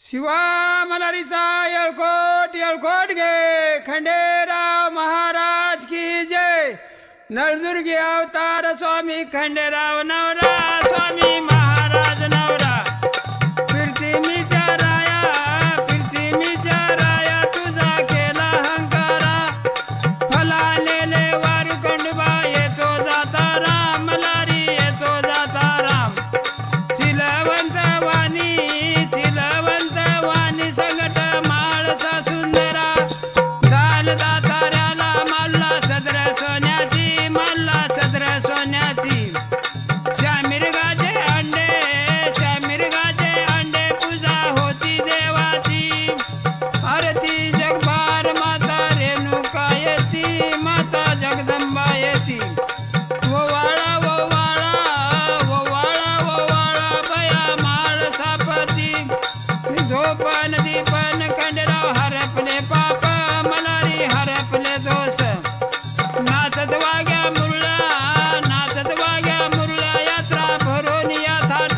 शिवा मलारीचा येळकोट येळकोट गे खंडेराव महाराज की जय। नळदुर्गी अवतार स्वामी खंडेराव नवरा स्वामी महाराज नवरा। प्रीतिमीच्या राया तुझा केला हंकारा। फलालेले वारू खंडोबा येतो जाता राम मलारी येतो जाता राम। चिलवंत वाणी संगट माळसा सुंदरा। दान दाताऱ्याला मल्ला सदर सोन्याची मल्ला सदर सोन्याची। श्यामिरगाचे अंडे पूजा होती देवाची। आरती जगभार माता रेणुका येती माता जगदंबा येती। ओवाळा ओवाळा ओवाळा ओवाळा बया माळ सापती। धोपन दीपन खंडेराव हरपले पाप मलारी हरपले दोष। नाचत वाग्या मुरळा यात्रा भरून या थाट।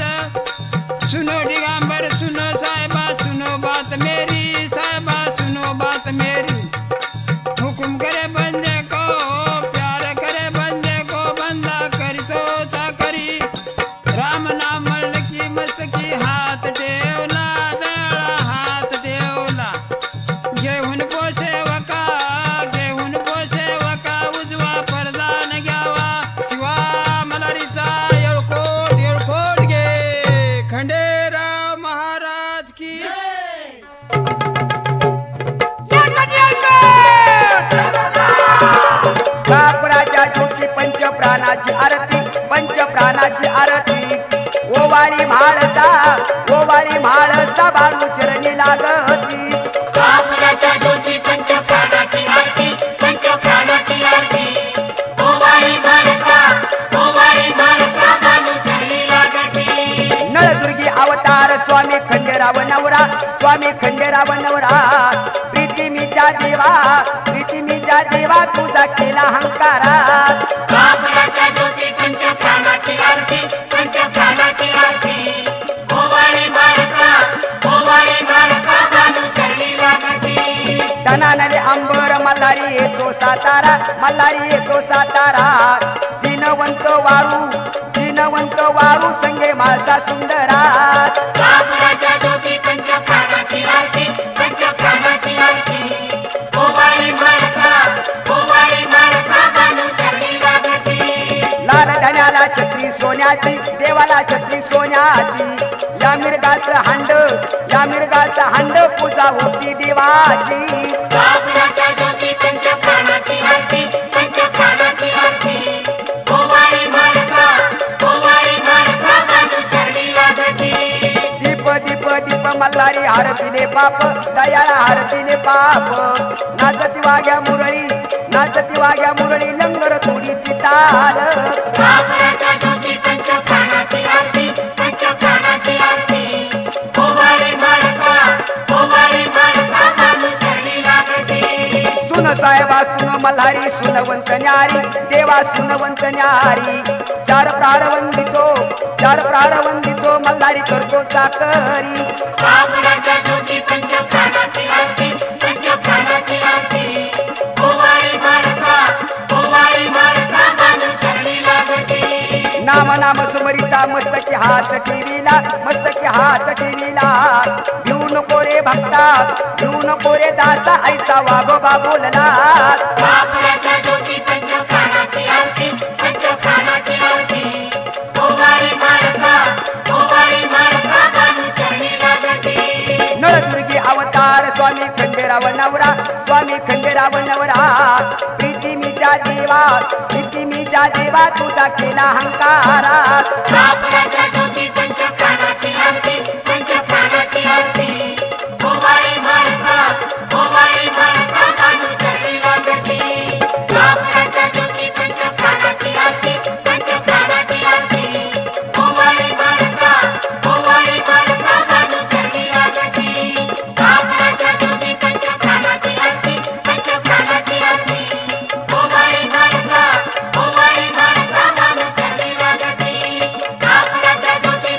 सुनो दिगंबर सुनो साहेबा सुनो बात मेरी साहेबा सुनो बात मेरी। हुकुम करे बंदे को प्यार करे बंदे को बंदा करितो चाकरी। राम नाम की मस्तकी हात ठेवला दळा हात ठेवला। घेऊन पोषे वका उजवा परदान घ्यावा। शिवा मलारीचा येळकोट येळकोट गे खंडेराव महाराज की कापुराच्या ज्योती पंचप्राणाची आरती। ओवाळी म्हाळसा बाळू चरणी लागती। कापुराच्या ज्योती पंचप्राणाची आरती ओवाळी म्हाळसा बाळू चरणी लागती। नळदुर्गी अवतार स्वामी खंडेराव नवरा। प्रीतिमीच्या देवा तुझा केला हंकारा। कापुराच्या ज्योती पंचप्राणाची आरती ओवाळी म्हाळसा बाळू चरणी लागती। तनानले अंबर मल्हारी येतो सातारा। जिनवंत वारू संगे माझा सुंदरा। कापुराच्या ज्योती पंचप्राणाची आरती ओवाळी म्हाळसा बाळू चरणी लागती। लाल धन्याला छत्री सोन्याची देवाला छत्री सोन्याची। या मिरगाचं हांड पूजा होती देवाची। कापुराच्या ज्योती पंचप्राणाची आरती ओवाळी म्हाळसा बाळू चरणी लागती। दीप मल्हारी हरपिले पाप दयाळा हरपिले पाप। नाचती वाग्या मुरळी लंगर तुडीची ताल। कापुराच्या ज्योती पंचप्राणाची आरती ओवाळी म्हाळसा बाळू चरणी लागती। सुन साहेबा सुन मल्हारी सुनवंत न्यारी देवा सुनवंत न्यारी। चार प्राण वंदितो मल्हारी करतो चाकरी। कापुराच्या ज्योती पंचप्राणाची आरती ओवाळी म्हाळसा बाळू चरणी लागती। नाम सुमरिता मस्तकी हात ठेवीला। भिऊ नको रे भक्ता भिऊ नको रे दासा ऐसा वागोबा बोलला। कापुराच्या ज्योती पंचप्राणाची आरती ओवाळी म्हाळसा बाळू चरणी लागती। नळदुर्गी अवतार स्वामी खंडेराव नवरा। प्रीतिमीच्या देवा तुझा केला हंकारा। कापुराच्या ज्योती पंचप्राणाची आरती ओवाळी म्हाळसा बाळू चरणी लागती। कापुराच्या ज्योती पंचप्राणाची आरती ओवाळी म्हाळसा बाळू चरणी लागती। कापुराच्या ज्योती पंचप्राणाची आरती ओवाळी म्हाळसा बाळू चरणी लागती। कापुराच्या ज्योती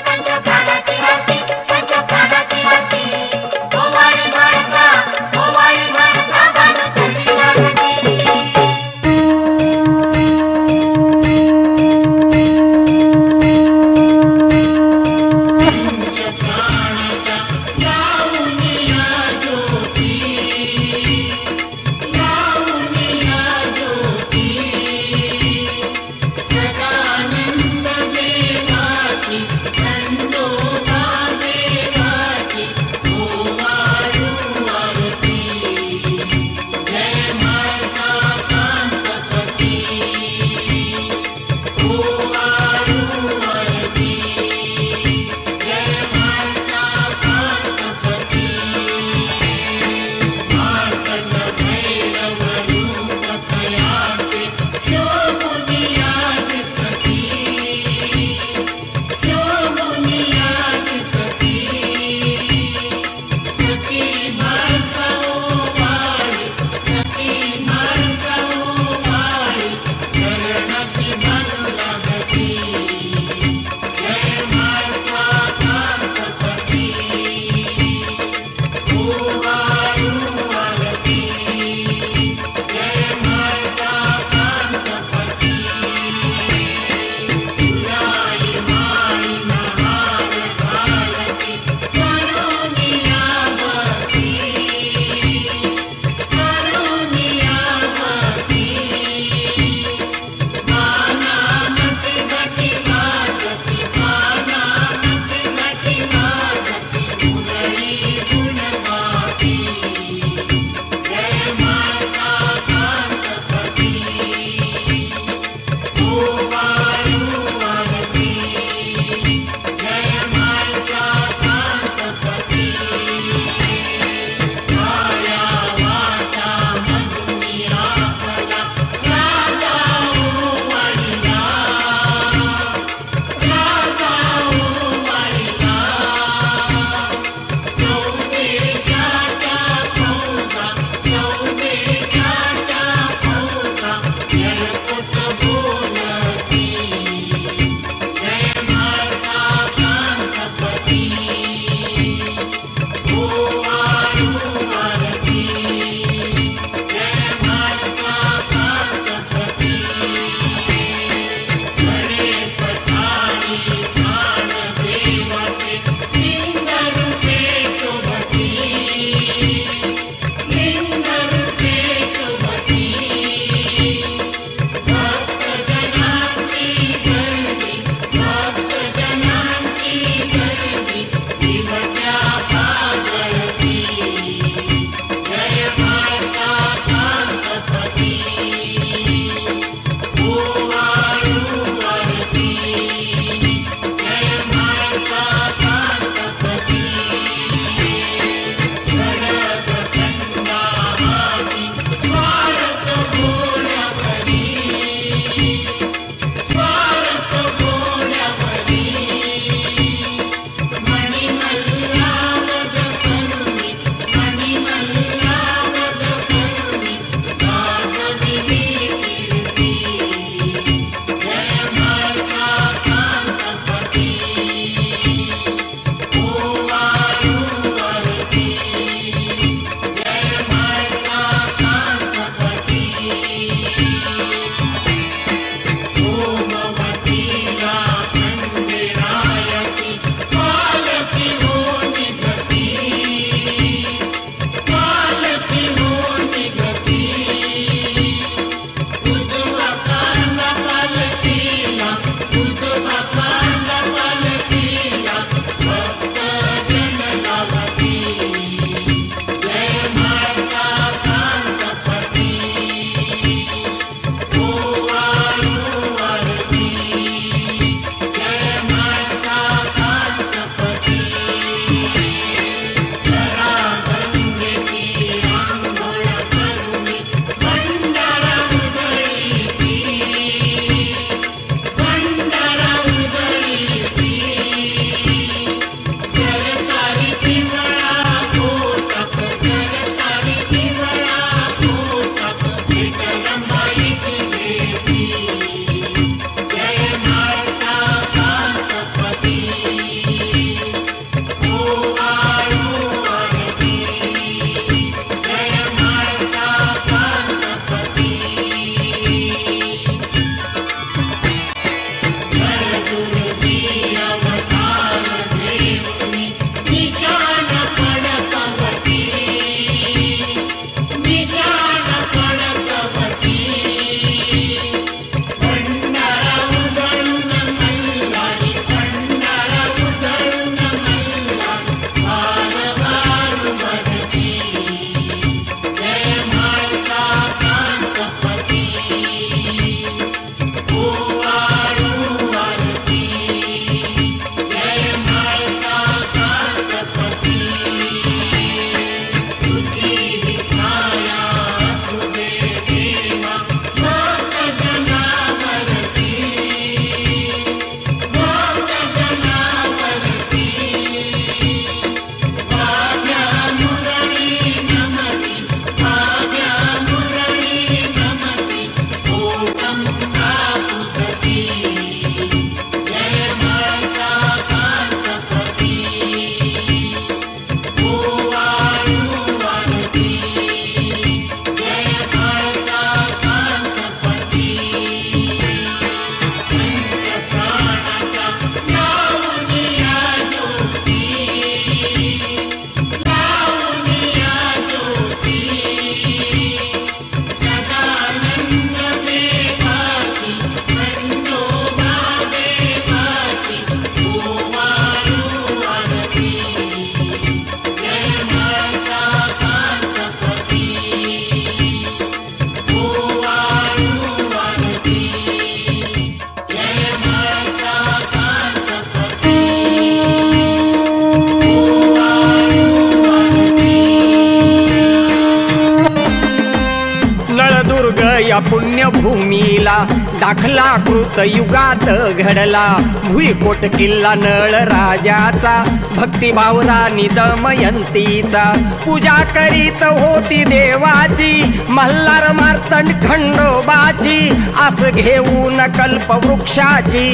या पुण्यभूमीला दाखला कृतयुगात घडला भुईकोट किल्ला नळ राजाचा भक्तिभाव राणी दमयंतीचा पूजा करीत होती देवाची मल्हार मार्तंड खंडोबाची आस घेऊन कल्पवृक्षाची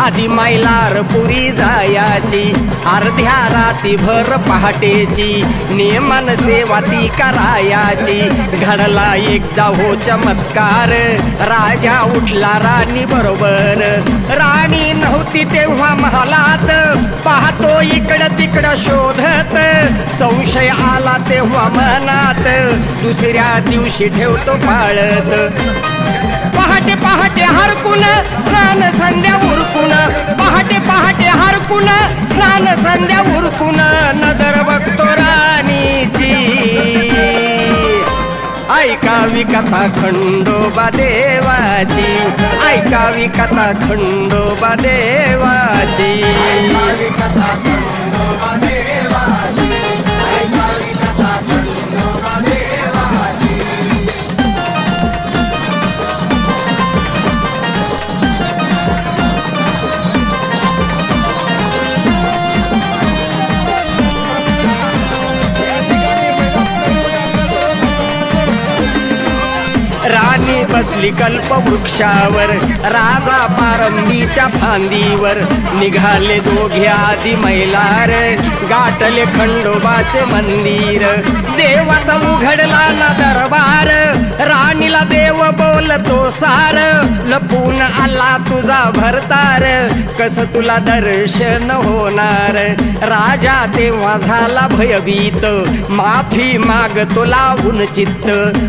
आधी मैलारपुरी जायाची अर्ध्या रातीभर पहाटेची नियमन सेवा ती करायाची घडला एकदा हो चमत्कार राजा उठला राणी बरोबर राणी नव्हती तेव्हा महालात पाहतो इकडं तिकडं शोधत संशय आला तेव्हा मनात दुसऱ्या दिवशी ठेवतो पाळत पहाटे पहाटे हरकुन स्नान संध्या उरकुन पहाटे पहाटे हरकुन स्नान संध्या उरकुन नजर बघतो राणीची ऐकावी कथा खंडोबा देवाची ऐकावी कथा खंडोबा देवाची ऐकावी कथा खंडोबा देवाची ऐकावी कथा खंडोबा देवाची राणी बसली कल्पवृक्षावर राजा पारंबीच्या फांदीवर निघाले दोघे आधी मैलार गाठले खंडोबाचे मंदिर देवाचा उघडला ना दरबार राणीला देव बोलतो सार लपून आला तुझा भरतार कस तुला दर्शन होणार राजा तेव्हा झाला भयभीत माफी मागतो लावून चित्त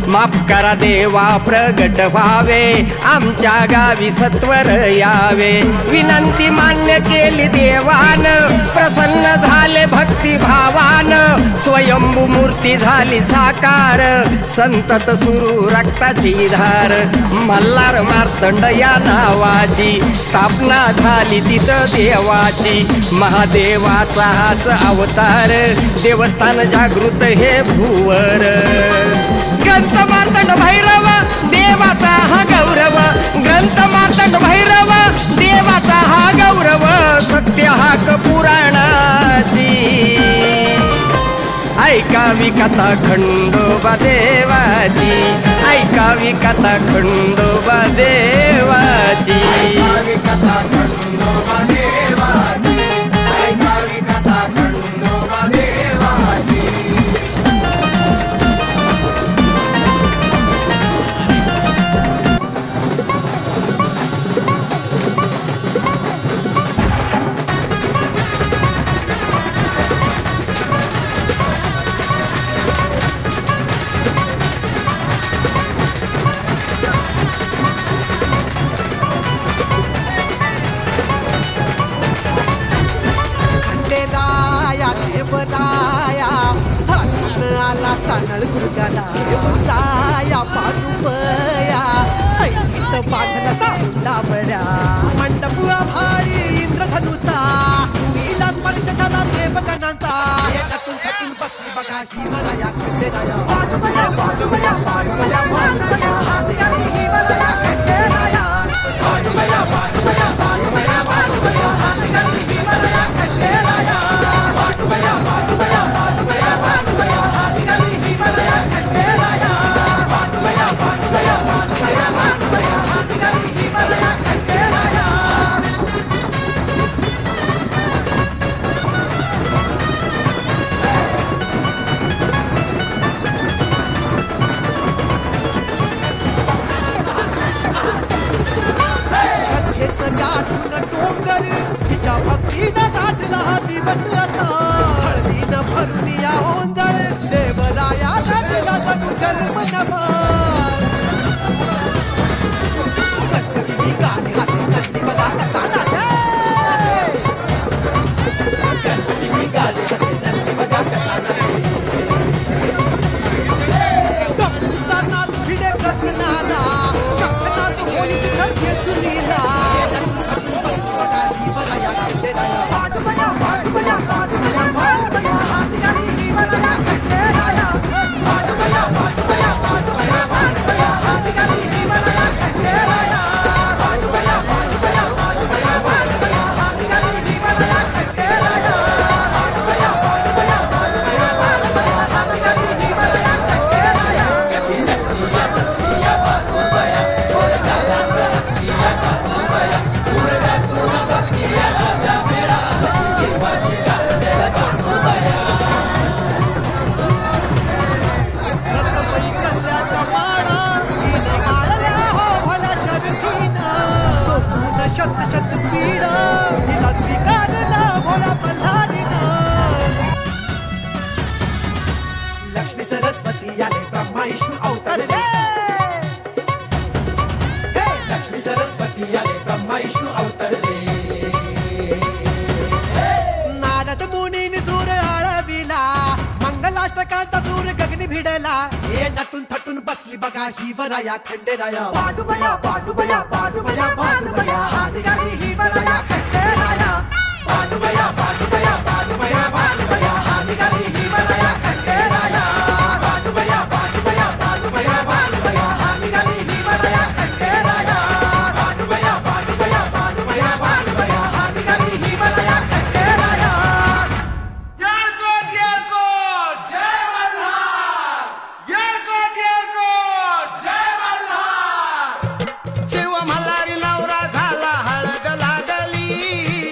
माफ करा देवा प्रगट व्हावे आमच्या गावी सत्वर यावे विनंती मान्य केली देवान प्रसन्न झाले भक्ती भावान स्वयंभू मूर्ती झाली साकार संतत सुरू रक्ताची धार मल्हार मार्तंड या नावाची स्थापना झाली तिथं देवाची महादेवाचा हाच अवतार देवस्थान जागृत हे भुवर ग्रंथ मार्तंड भैरव देवाचा हा गौरव ग्रंथ मार्तंड भैरव देवाचा हा गौरव सत्य हाक पुराणाची ऐकावी कथा खंडोबा देवाची ऐकावी कथा खंडोबा देवाची ऐकावी कथा खंडोबा देवाची ऐकावी कथा खंडोबा देवाची सानळ गुरगाला जाया पादुपया ऐकित बांधला सावला बड्या मंडपुआ भारी इंद्रधनुचा तुला स्पर्श झाला देवगणांचा एकातून थकून बसली बघा हिमालया खंडेराया पादुपया पादुपया पादुपया पादुपया हाती आली हिमालया खंडेराया पादुपया पादुपया पादुपया पादुपया हाती आली हिमालया खंडेराया पादुपया पादुपया पादुपया पादुपया हाती आली हिमालया खंडेराया पादुपया पादुपया पादुपया पादुपया हाती आली हिमालया खंडेराया मला हे नटून थटून बसली बघा ही वराया खंडेराया बाडूबया बाडूबया बाडूबया बाडूबया हा निघाली ही वराया खंडेराया बाडूबया बाडूबया बाडूबया बाडूबया हा निघाली ही वराया खंडेराया बाडूबया बाडूबया बाडूबया बाडूबया हा निघाली ही वराया खंडेराया बाडूबया बाडूबया बाडूबया बाडूबया हा निघाली ही वराया खंडेराया शिव मल्हारी नवरा झाला हळद लागली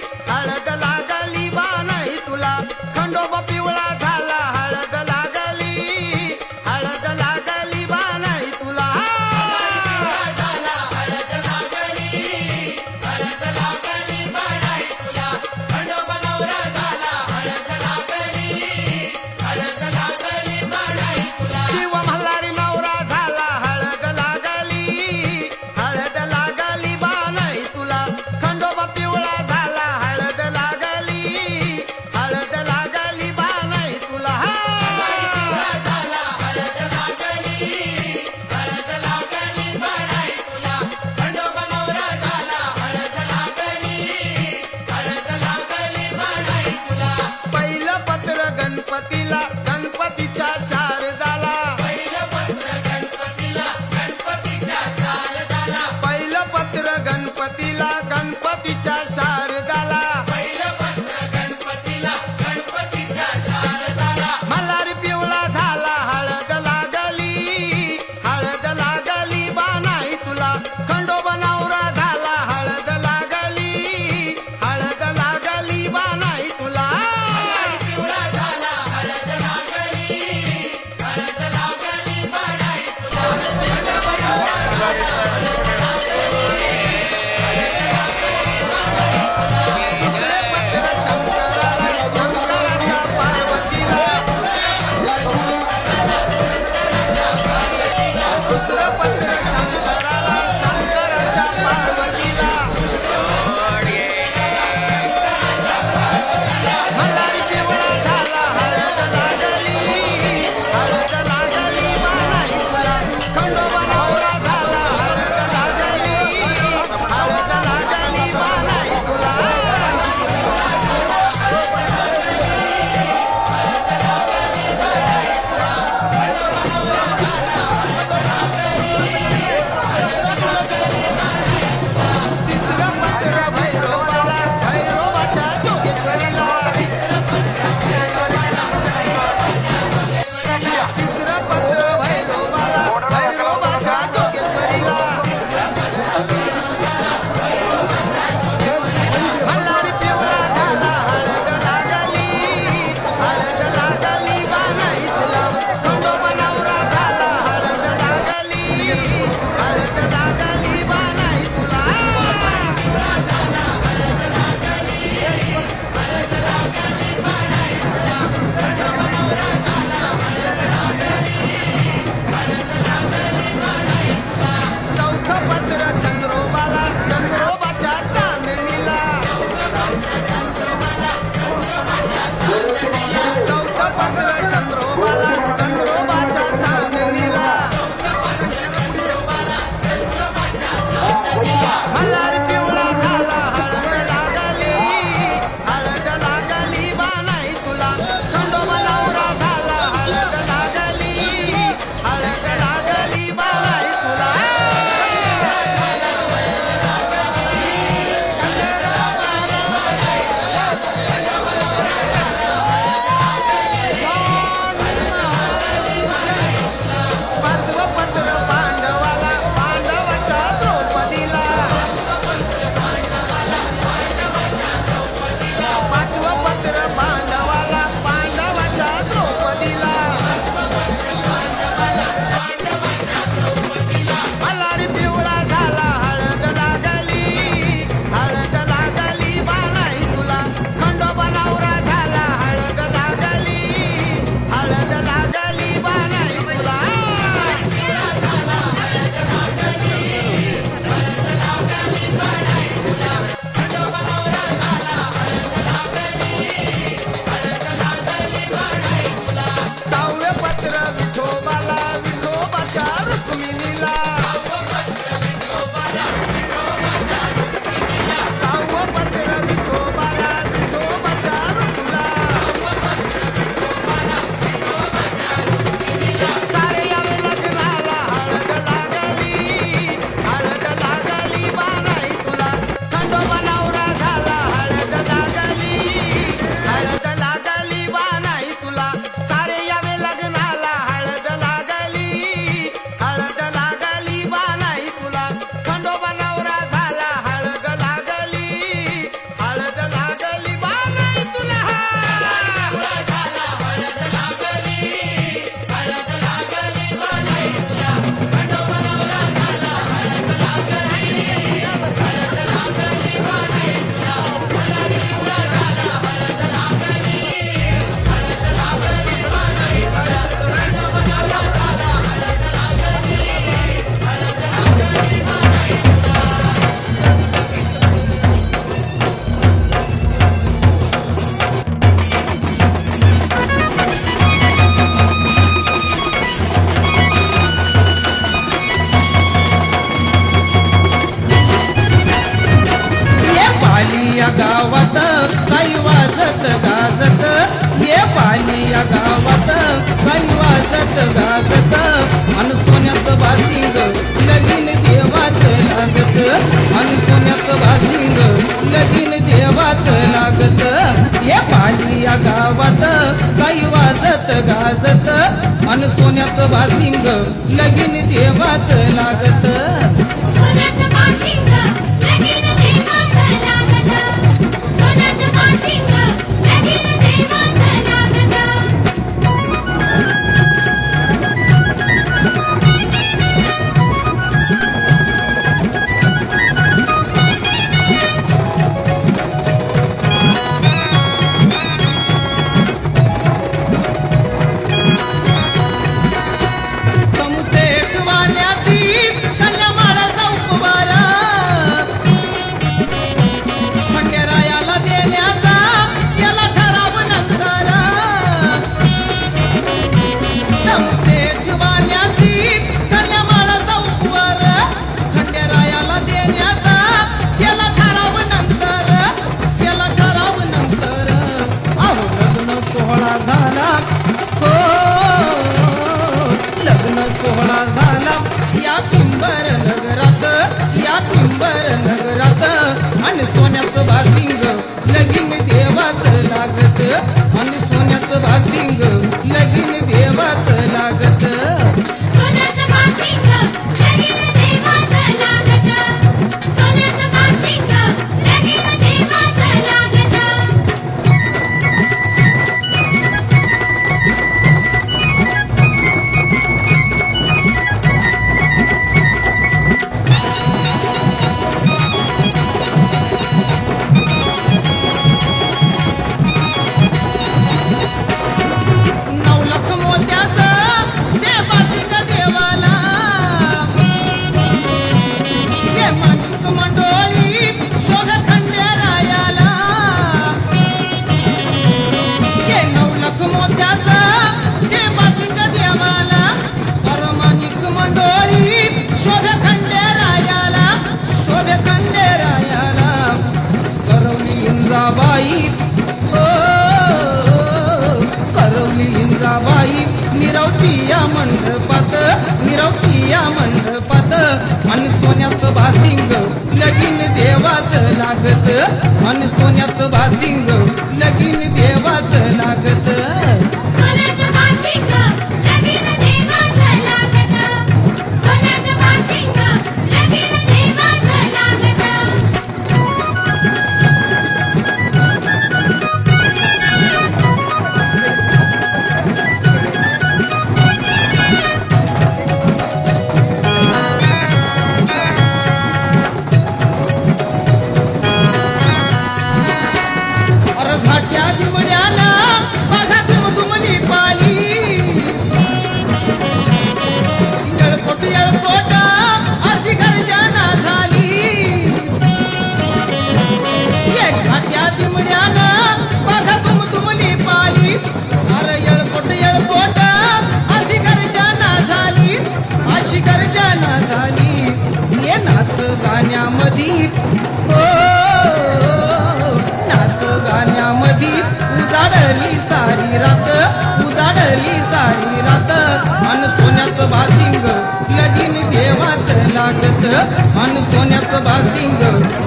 अन सोन्याचं भासिंग लगीन देवाच लागत. सोन्याचं बाशिंग लगीन देवाच लागत. सोन्याचं बाशिंग लगीन देवाच लागत. समसेट वाण्याची कल्यामाळाचा उपवारा खंडेरायाला देण्याचा याला ठराव नंतर. समसेट वाण्याची कल्यामाळाचा उपवार खंडेरायाला देण्याचा याला ठराव नंतर. याला ठराव नंतर अहो लग्न सोहळा झाला. हो लग्न सोहळा झाला या पिंबर नगरात. या पिंबर नगरात आणि सोन्याचं भासिंग लगीन देवाच लागत. आणि सोन्याचं भासिंग लगीन देवाच लागत. सोन्याचं बाशिंग लगीन देवाच लागत. सोन्याचं बाशिंग लगीन देवाच लागत. नऊ लाख मोत्याचं ते भासिंग देवाला. ये माणूस मंडोळी शोध खंडेरायाला. ये 9 लाख मोत्याचं ते भासिंग देवाला. परमानिक मंडोळी शोध खंडेरायाला. शोध खंडेरायाला. करवली इंद्राबाई ओ करवली इंद्राबाई मिरवती या मंडपात. मिरवती या मंडपात आणि सोन्याचं भासिंग लगीन देवाच लागत. आणि सोन्याचं भासिंग लगीन देवाच लागत. सोन्याचं बाशिंग लगीन देवाच लागत. सोन्याचं बाशिंग लगीन देवाच लागत. अरे घाट्या दिवड्यानं बघा तुमली पाली. येळकोट येळकोट अशी गर्जना झाली. ये घाट्या दिवड्यानं बघा तुमली पाली. अरे येळकोट येळकोट अशी गर्जना झाली. अशी गर्जना झाली. ये नाच गाण्यामधी हो नाच गाण्यामधी उजाडली सारी रात. उजाडली सारी रात अन सोन्याचं भासिंग लगीन देवाच लागत. अन सोन्याचं भासिंग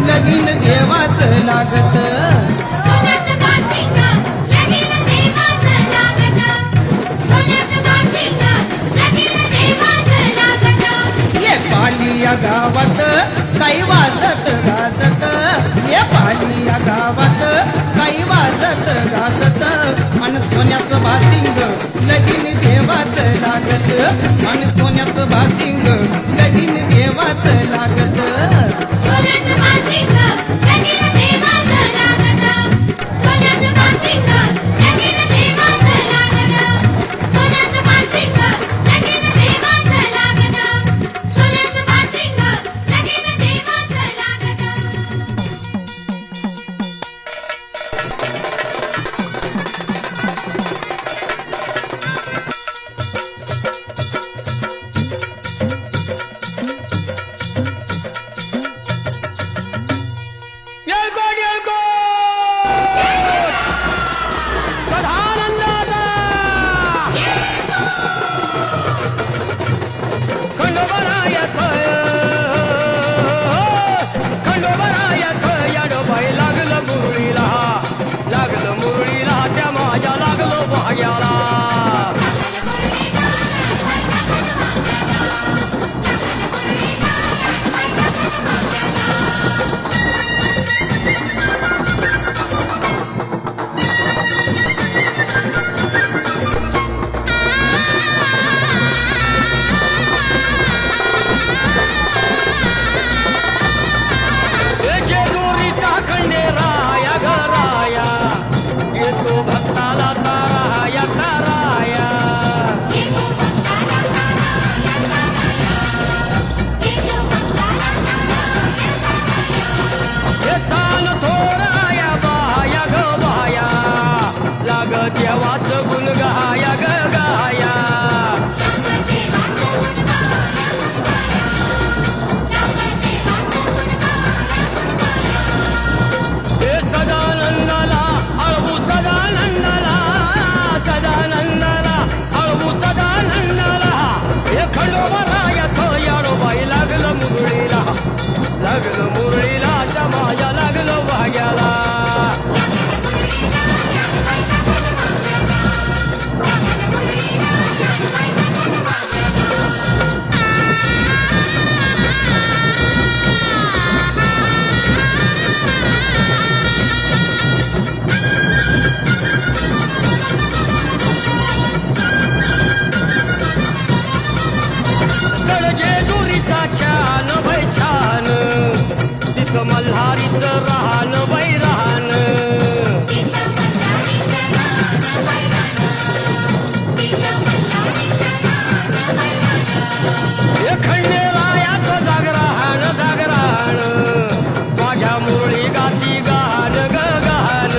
लगीन देवाच लागत. सोन्याचं बाशिंग लगीन देवाच लागत. सोन्याचं बाशिंग लगीन देवाच लागत. ये पाली या गावात काही वाजत गाजत. ये पाली या गावात काही वाजत गाजत. अन सोन्याचं भासिंग लगीन देवाच लागत. अन सोन्याचं भासिंग लगीन देवाच लागत. सोन्याचं बाशिंग लगीन देवाच लागत. सोन्याचं बाशिंग लगीन देवाच लागत. सोन्याचं बाशिंग लगीन देवाच लागत. सोन्याचं बाशिंग लगीन देवाच लागत. मल्हारीचा छान बाई छान तिथं मल्हारीचं राहण बाई राहण खंडेरायाचं जागराहण जागराहण माझ्या मुरळी गाती गाण ग गाण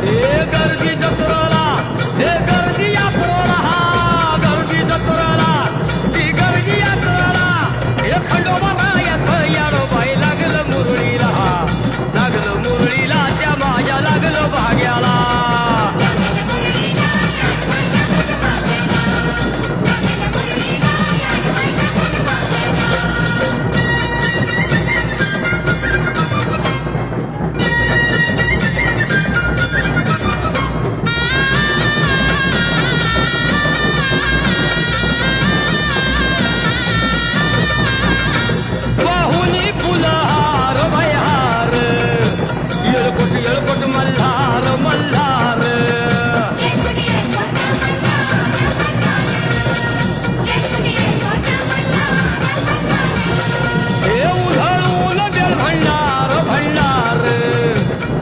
हे गर्दी जत्रेला हे गर्दी यात्रेला हा गर्दी जत्रेला ती गर्दी यात्रेला हे खंडोबा रायाचं याडो बाई लागलं मुरळीला लागलं मुरळीला त्या माझ्या लागलं भाग्याला वाहुनी फुलहार भयहार येळकोट मल्हार मल्हार हे उधळून बेल भंडार भंडार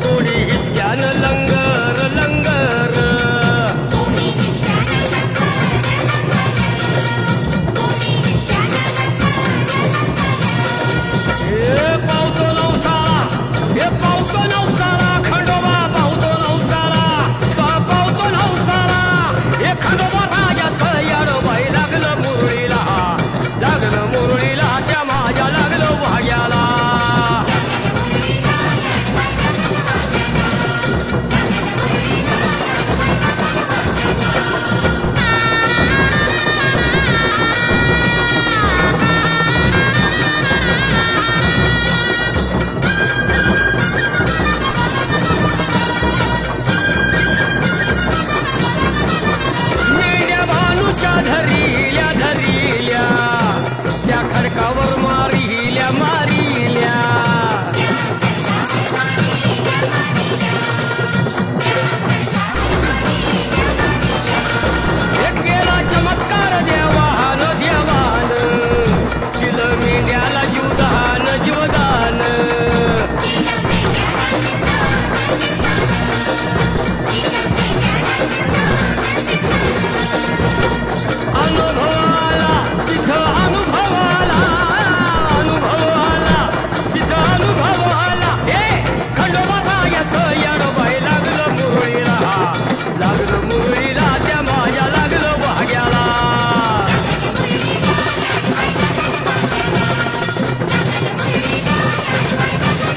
कोणी हिसक्यानं लंगर लंगर हे पावतो नवसाला हे पावतो नवसाला खंडोबा पावतो नवसाला पावतो नवसाला हे खंडोबा राजाचं याडो बाई लागलं मुरळीला त्या माझ्या लागलं भाग्याला मेल्या भानूच्या धरिल्या धरिल्या त्या खडकावर मारिल्या मारिल्या एक केला चमत्कार देवान देवान दिलं मेंढ्याला जीवदान जीवदान अनुभवाला तिथं अनुभवाला अनुभवाला तिथं अनुभवाला हे खंडोबा रायाचं याडो बाई लागलं मुरळीला त्या माझ्या लागलं भाग्याला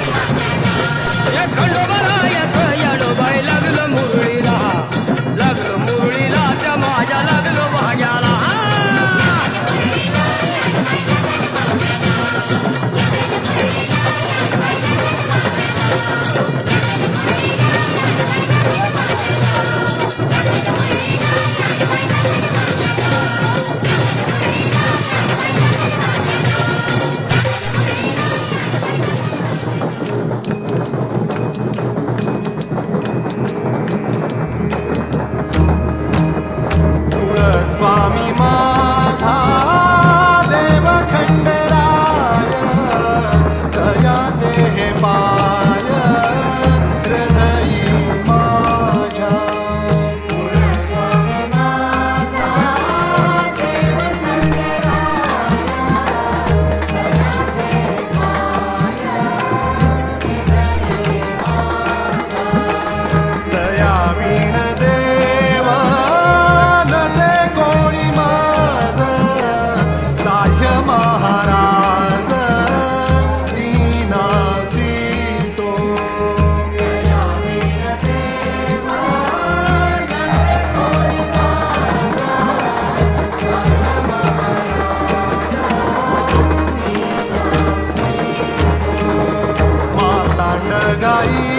हे खंडोबा रायाचं याडो बाई लागलं मुरळीला त्या माझ्या लागलं भाग्याला स्वामी माझा देव खंडराय दयाचे हे पाय हृदयी माझ्या दयावीण देव नसे कोणी माझ साह्य महाराज दीनासी तो मातांड गाई